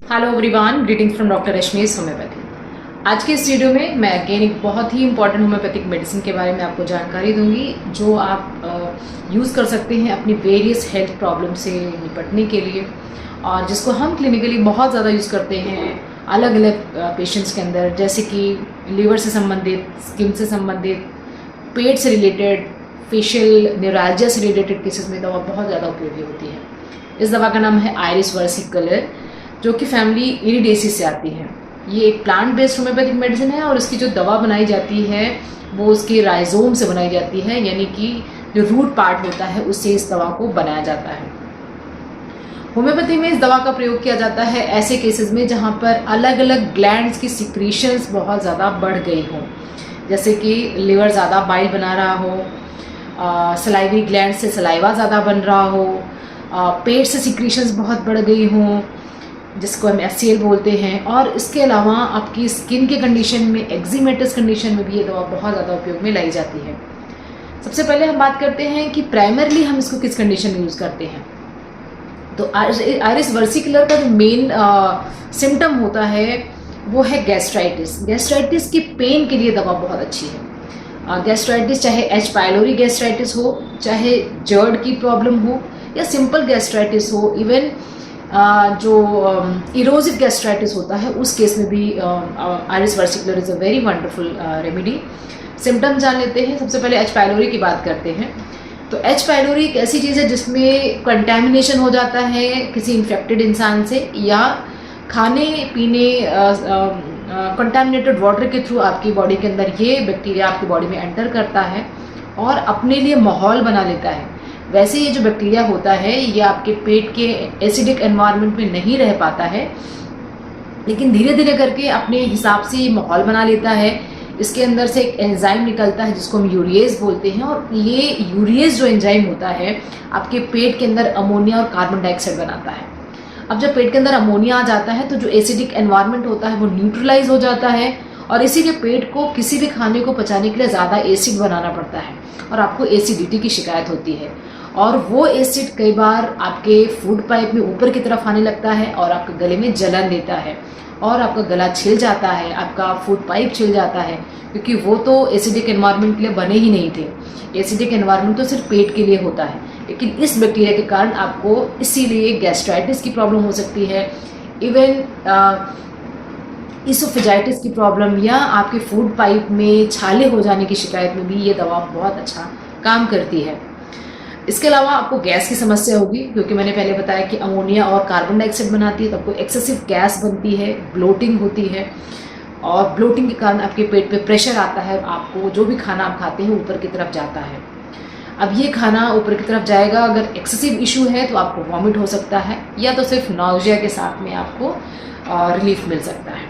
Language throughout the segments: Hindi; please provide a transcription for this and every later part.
Hello everyone, greetings from doctor Rashmi's homeopathy. आज के इस वीडियो में मैं अगेन एक बहुत ही इंपॉर्टेंट होम्योपैथिक मेडिसिन के बारे में आपको जानकारी दूंगी जो आप यूज़ कर सकते हैं अपनी वेरियस हेल्थ प्रॉब्लम से निपटने के लिए, और जिसको हम क्लिनिकली बहुत ज़्यादा यूज़ करते हैं अलग अलग पेशेंट्स के अंदर, जैसे कि लीवर से संबंधित, स्किन से संबंधित, पेट से रिलेटेड, फेशियल न्यूरालजिया से रिलेटेड केसेस में दवा बहुत ज़्यादा उपयोगी होती है। इस दवा का नाम है आयरिस versicolor, जो कि फैमिली इरिडेसी से आती है। ये एक प्लांट बेस्ड होम्योपैथिक मेडिसिन है और इसकी जो दवा बनाई जाती है वो उसके राइजोम से बनाई जाती है, यानी कि जो रूट पार्ट होता है उससे इस दवा को बनाया जाता है। होम्योपैथी में इस दवा का प्रयोग किया जाता है ऐसे केसेस में जहाँ पर अलग अलग ग्लैंड्स की सिक्रीशंस बहुत ज़्यादा बढ़ गई हों, जैसे कि लिवर ज़्यादा बाइल बना रहा हो, सलाइवरी ग्लैंड से सलाइवा ज़्यादा बन रहा हो, पेट से सिक्रीशंस बहुत बढ़ गई हों जिसको हम एचसीएल बोलते हैं, और इसके अलावा आपकी स्किन के कंडीशन में, एक्जिमेटस कंडीशन में भी ये दवा बहुत ज़्यादा उपयोग में लाई जाती है। सबसे पहले हम बात करते हैं कि प्राइमरली हम इसको किस कंडीशन में यूज़ करते हैं। तो आयरिस versicolor का जो मेन सिम्टम होता है वो है गैस्ट्राइटिस। गैस्ट्राइटिस की पेन के लिए दवा बहुत अच्छी है। गैस्ट्राइटिस चाहे एच पाइलोरी गैस्ट्राइटिस हो, चाहे जर्ड की प्रॉब्लम हो, या सिंपल गैस्ट्राइटिस हो, इवन जो इरोजिव गैस्ट्राइटिस होता है उस केस में भी iris versicolor is a very wonderful remedy. Symptom जान लेते हैं। सबसे पहले एच पाइलोरी की बात करते हैं। तो एच पाइलोरी एक ऐसी चीज़ है जिसमें कंटैमिनेशन हो जाता है किसी इन्फेक्टेड इंसान से, या खाने पीने कंटैमिनेटेड वाटर के थ्रू आपकी बॉडी के अंदर ये बैक्टीरिया आपकी बॉडी में एंटर करता है और अपने लिए माहौल बना लेता है। वैसे ये जो बैक्टीरिया होता है ये आपके पेट के एसिडिक एनवायरनमेंट में नहीं रह पाता है, लेकिन धीरे धीरे करके अपने हिसाब से ये माहौल बना लेता है। इसके अंदर से एक एंजाइम निकलता है जिसको हम यूरिएज बोलते हैं, और ये यूरिएज जो एंजाइम होता है आपके पेट के अंदर अमोनिया और कार्बन डाइऑक्साइड बनाता है। अब जब पेट के अंदर अमोनिया आ जाता है तो जो एसिडिक एनवायरनमेंट होता है वो न्यूट्रलाइज हो जाता है, और इसीलिए पेट को किसी भी खाने को पचाने के लिए ज़्यादा एसिड बनाना पड़ता है और आपको एसिडिटी की शिकायत होती है। और वो एसिड कई बार आपके फूड पाइप में ऊपर की तरफ आने लगता है और आपके गले में जलन देता है और आपका गला छिल जाता है, आपका फूड पाइप छिल जाता है, क्योंकि वो तो एसिडिक एनवायरनमेंट के लिए बने ही नहीं थे। एसिडिक एनवायरनमेंट तो सिर्फ पेट के लिए होता है, लेकिन इस बैक्टीरिया के कारण आपको इसीलिए गैस्ट्राइटिस की प्रॉब्लम हो सकती है, इवन इसोफेजाइटिस की प्रॉब्लम, या आपके फूड पाइप में छाले हो जाने की शिकायत में भी ये दवा बहुत अच्छा काम करती है। इसके अलावा आपको गैस की समस्या होगी, क्योंकि मैंने पहले बताया कि अमोनिया और कार्बन डाइऑक्साइड बनाती है तो आपको एक्सेसिव गैस बनती है, ब्लोटिंग होती है, और ब्लोटिंग के कारण आपके पेट पे प्रेशर आता है, आपको जो भी खाना आप खाते हैं ऊपर की तरफ जाता है। अब ये खाना ऊपर की तरफ जाएगा, अगर एक्सेसिव इशू है तो आपको वॉमिट हो सकता है, या तो सिर्फ नॉजिया के साथ में आपको रिलीफ मिल सकता है।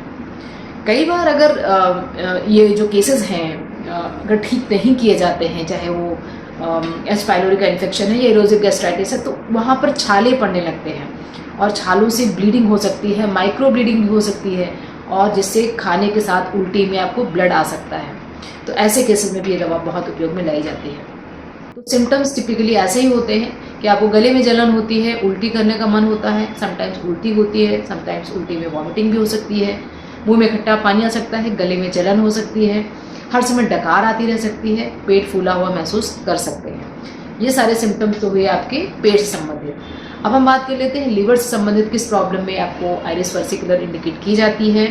कई बार अगर ये जो केसेस हैं अगर ठीक नहीं किए जाते हैं, चाहे वो एच पाइलोरी का इन्फेक्शन है या इरोजिव गैस्ट्राइटिस है, तो वहाँ पर छाले पड़ने लगते हैं और छालों से ब्लीडिंग हो सकती है, माइक्रो ब्लीडिंग भी हो सकती है, और जिससे खाने के साथ उल्टी में आपको ब्लड आ सकता है। तो ऐसे केसेस में भी ये दवा बहुत उपयोग में लाई जाती है। तो सिम्टम्स टिपिकली ऐसे ही होते हैं कि आपको गले में जलन होती है, उल्टी करने का मन होता है, समटाइम्स उल्टी होती है, समटाइम्स उल्टी में वॉमिटिंग भी हो सकती है, मुंह में खट्टा पानी आ सकता है, गले में जलन हो सकती है, हर समय डकार आती रह सकती है, पेट फूला हुआ महसूस कर सकते हैं। ये सारे सिम्टम्स तो हुए आपके पेट से संबंधित। अब हम बात कर लेते हैं लिवर से संबंधित किस प्रॉब्लम में आपको आयरिस versicolor इंडिकेट की जाती है।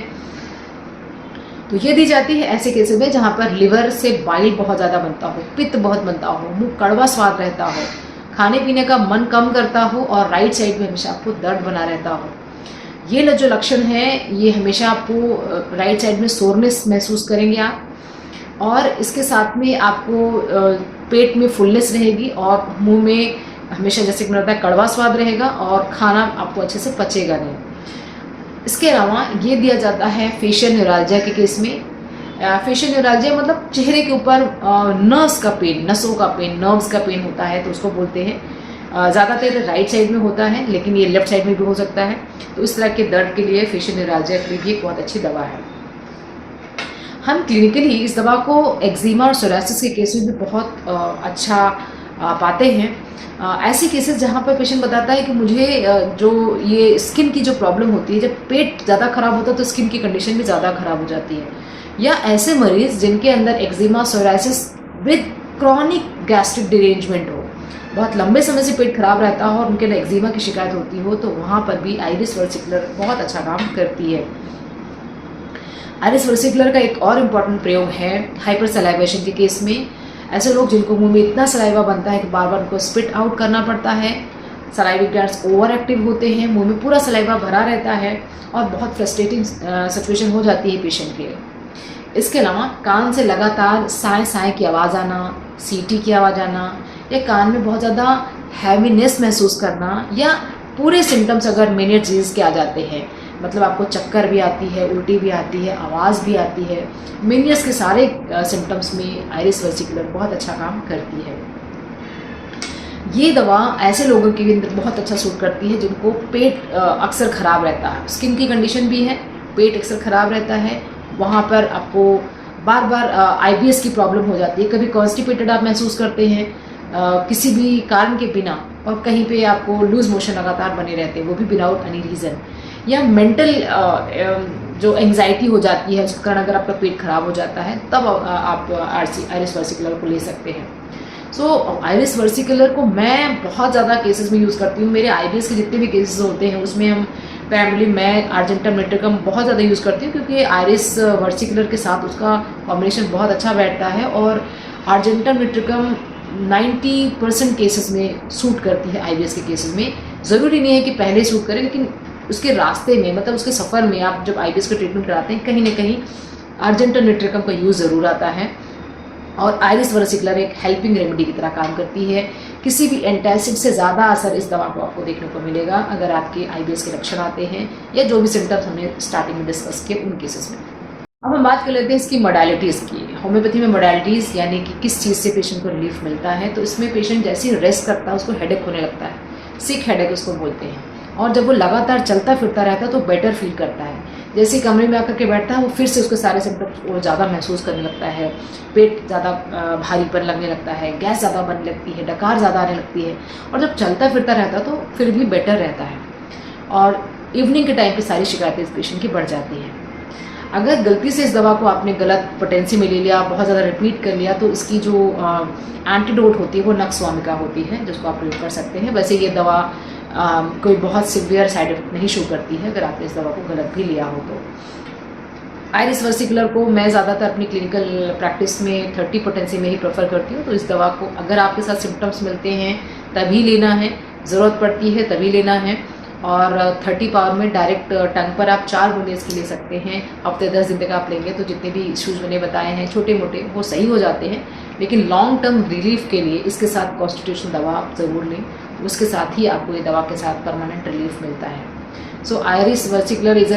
तो ये दी जाती है ऐसे केसेस में जहाँ पर लिवर से बाइल बहुत ज़्यादा बनता हो, पित्त बहुत बनता हो, मुंह कड़वा स्वाद रहता हो, खाने पीने का मन कम करता हो, और राइट साइड में हमेशा आपको दर्द बना रहता हो। ये जो लक्षण है ये हमेशा आपको राइट साइड में सोरनेस महसूस करेंगे आप, और इसके साथ में आपको पेट में फुलनेस रहेगी और मुंह में हमेशा, जैसे कि मैंने बताया, कड़वा स्वाद रहेगा और खाना आपको अच्छे से पचेगा नहीं। इसके अलावा ये दिया जाता है फेशियल न्यूरालजिया के केस में। फेशियल न्यूरालजिया मतलब चेहरे के ऊपर नर्व्स का पेन, नसों का पेन, नर्व्स का पेन होता है, तो उसको बोलते हैं। ज़्यादातर राइट साइड में होता है, लेकिन ये लेफ्ट साइड में भी हो सकता है। तो इस तरह के दर्द के लिए फेशियल न्यूरालजिया के लिए भी एक बहुत अच्छी दवा है। हम क्लिनिकली इस दवा को एक्जिमा और सोरासिस के केस में भी बहुत अच्छा पाते हैं। ऐसे केसेस जहाँ पर पेशेंट बताता है कि मुझे जो ये स्किन की जो प्रॉब्लम होती है, जब पेट ज़्यादा खराब होता है तो स्किन की कंडीशन भी ज़्यादा खराब हो जाती है। या ऐसे मरीज़ जिनके अंदर eczema, psoriasis with chronic gastric derangement हो, बहुत लंबे समय से पेट खराब रहता हो और उनके अंदर एक्जिमा की शिकायत होती हो, तो वहाँ पर भी आइरिस वर्सिकुलर बहुत अच्छा काम करती है। आइरिस वर्सिकुलर का एक और इम्पॉर्टेंट प्रयोग है हाइपर सलाइवेशन के केस में। ऐसे लोग जिनको मुंह में इतना सलाइवा बनता है कि बार बार उनको स्पिट आउट करना पड़ता है, सलाइविक ग्लैंड्स ओवर एक्टिव होते हैं, मुंह में पूरा सलाइवा भरा रहता है और बहुत फ्रस्ट्रेटिंग सिचुएशन हो जाती है पेशेंट के लिए। इसके अलावा कान से लगातार साए साए की आवाज़ आना, सीटी की आवाज़ आना, या कान में बहुत ज़्यादा हैवीनेस महसूस करना, या पूरे सिम्टम्स अगर मेनियट डिजीज़ के आ जाते हैं, मतलब आपको चक्कर भी आती है, उल्टी भी आती है, आवाज़ भी आती है, मेनियस के सारे सिम्टम्स में आइरिस वर्सिकुलर बहुत अच्छा काम करती है। ये दवा ऐसे लोगों के अंदर बहुत अच्छा सूट करती है जिनको पेट अक्सर ख़राब रहता है, स्किन की कंडीशन भी है, पेट अक्सर ख़राब रहता है, वहाँ पर आपको बार बार IBS की प्रॉब्लम हो जाती है, कभी कॉन्स्टिपेटेड आप महसूस करते हैं किसी भी कारण के बिना, और कहीं पे आपको लूज मोशन लगातार बने रहते हैं, वो भी विदाउट एनी रीज़न, या मेंटल जो एंग्जाइटी हो जाती है उसके कारण अगर आपका पेट खराब हो जाता है, तब आप आइरिस वर्सिकुलर को ले सकते हैं। सो आइरिस वर्सिकुलर को मैं बहुत ज़्यादा केसेस में यूज़ करती हूँ। मेरे IBS के जितने भी केसेस होते हैं उसमें हम प्राइमरी मैं आर्जेंटम निट्रिकम बहुत ज़्यादा यूज़ करती हूँ, क्योंकि आइरिस वर्सिकुलर के साथ उसका कॉम्बिनेशन बहुत अच्छा बैठता है, और आर्जेंटम निट्रिकम 90% केसेस में सूट करती है IBS के केसेस में। ज़रूरी नहीं है कि पहले सूट करे, लेकिन उसके रास्ते में, मतलब उसके सफ़र में आप जब IBS का ट्रीटमेंट कराते हैं, कहीं ना कहीं आर्जेंटम निट्रिकम का यूज़ ज़रूर आता है। और आइरिस वर्सिकुलर एक हेल्पिंग रेमेडी की तरह काम करती है। किसी भी एंटासिड से ज़्यादा असर इस दवा को आपको देखने को मिलेगा अगर आपके IBS के लक्षण आते हैं, या जो भी सिम्टम्स हमने स्टार्टिंग में डिस्कस किए उन केसेस में। अब हम बात कर लेते हैं इसकी मोडालिटीज़ की। होम्योपैथी में मोडालिटीज़ यानी कि किस चीज़ से पेशेंट को रिलीफ मिलता है, तो इसमें पेशेंट जैसे ही रेस्ट करता है उसको हेडेक होने लगता है, सिक हेडेक उसको बोलते हैं, और जब वो लगातार चलता फिरता रहता है तो बेटर फील करता है। जैसे कमरे में आकर के बैठता है वो फिर से उसके सारे सिम्टम्स वो ज़्यादा महसूस करने लगता है, पेट ज़्यादा भारीपन लगने लगता है, गैस ज़्यादा बनने लगती है, डकार ज़्यादा आने लगती है, और जब चलता फिरता रहता है तो फिर भी बेटर रहता है, और इवनिंग के टाइम पे सारी शिकायतें इस पेशेंट की बढ़ जाती हैं। अगर गलती से इस दवा को आपने गलत पोटेंसी में ले लिया, बहुत ज़्यादा रिपीट कर लिया, तो इसकी जो एंटीडोट होती है वो नक्सवामिका होती है, जिसको आप प्रयोग कर सकते हैं। वैसे ये दवा कोई बहुत सिवियर साइड इफेक्ट नहीं शो करती है अगर आपने इस दवा को गलत भी लिया हो तो। आइरिस वर्सिकुलर को मैं ज़्यादातर अपनी क्लिनिकल प्रैक्टिस में 30 पोटेंसी में ही प्रेफर करती हूँ, तो इस दवा को अगर आपके साथ सिम्टम्स मिलते हैं तभी लेना है, ज़रूरत पड़ती है तभी लेना है। और 30 पावर में डायरेक्ट टंग पर आप 4 बूंदें इसकी ले सकते हैं। हफ्ते 10 दिन तक आप लेंगे तो जितने भी इश्यूज़ मैंने बताए हैं छोटे मोटे वो सही हो जाते हैं, लेकिन लॉन्ग टर्म रिलीफ के लिए इसके साथ कॉन्स्टिट्यूशन दवा आप ज़रूर लें, उसके साथ ही आपको ये दवा के साथ परमानेंट रिलीफ मिलता है। So Iris versicolor is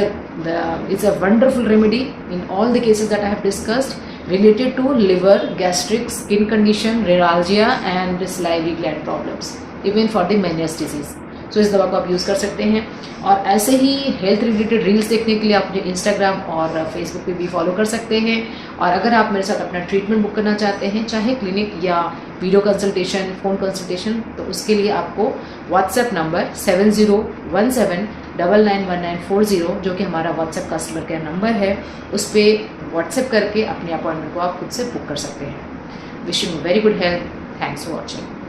a wonderful remedy in all the cases that I have discussed related to liver, gastric, skin condition, neuralgia and salivary gland problems, even for the Meniere's disease. So इस दवा को आप यूज़ कर सकते हैं, और ऐसे ही हेल्थ रिलेटेड रील्स देखने के लिए आप मुझे इंस्टाग्राम और फेसबुक पे भी फॉलो कर सकते हैं। और अगर आप मेरे साथ अपना ट्रीटमेंट बुक करना चाहते हैं, चाहे क्लिनिक या वीडियो कंसल्टेशन, फ़ोन कंसल्टेशन, तो उसके लिए आपको व्हाट्सएप नंबर 7017991940 जो कि हमारा व्हाट्सएप कस्टमर केयर नंबर है, उस पर व्हाट्सएप करके अपने अपॉइंटमेंट को आप खुद से बुक कर सकते हैं। Wishing very good health. Thanks for watching.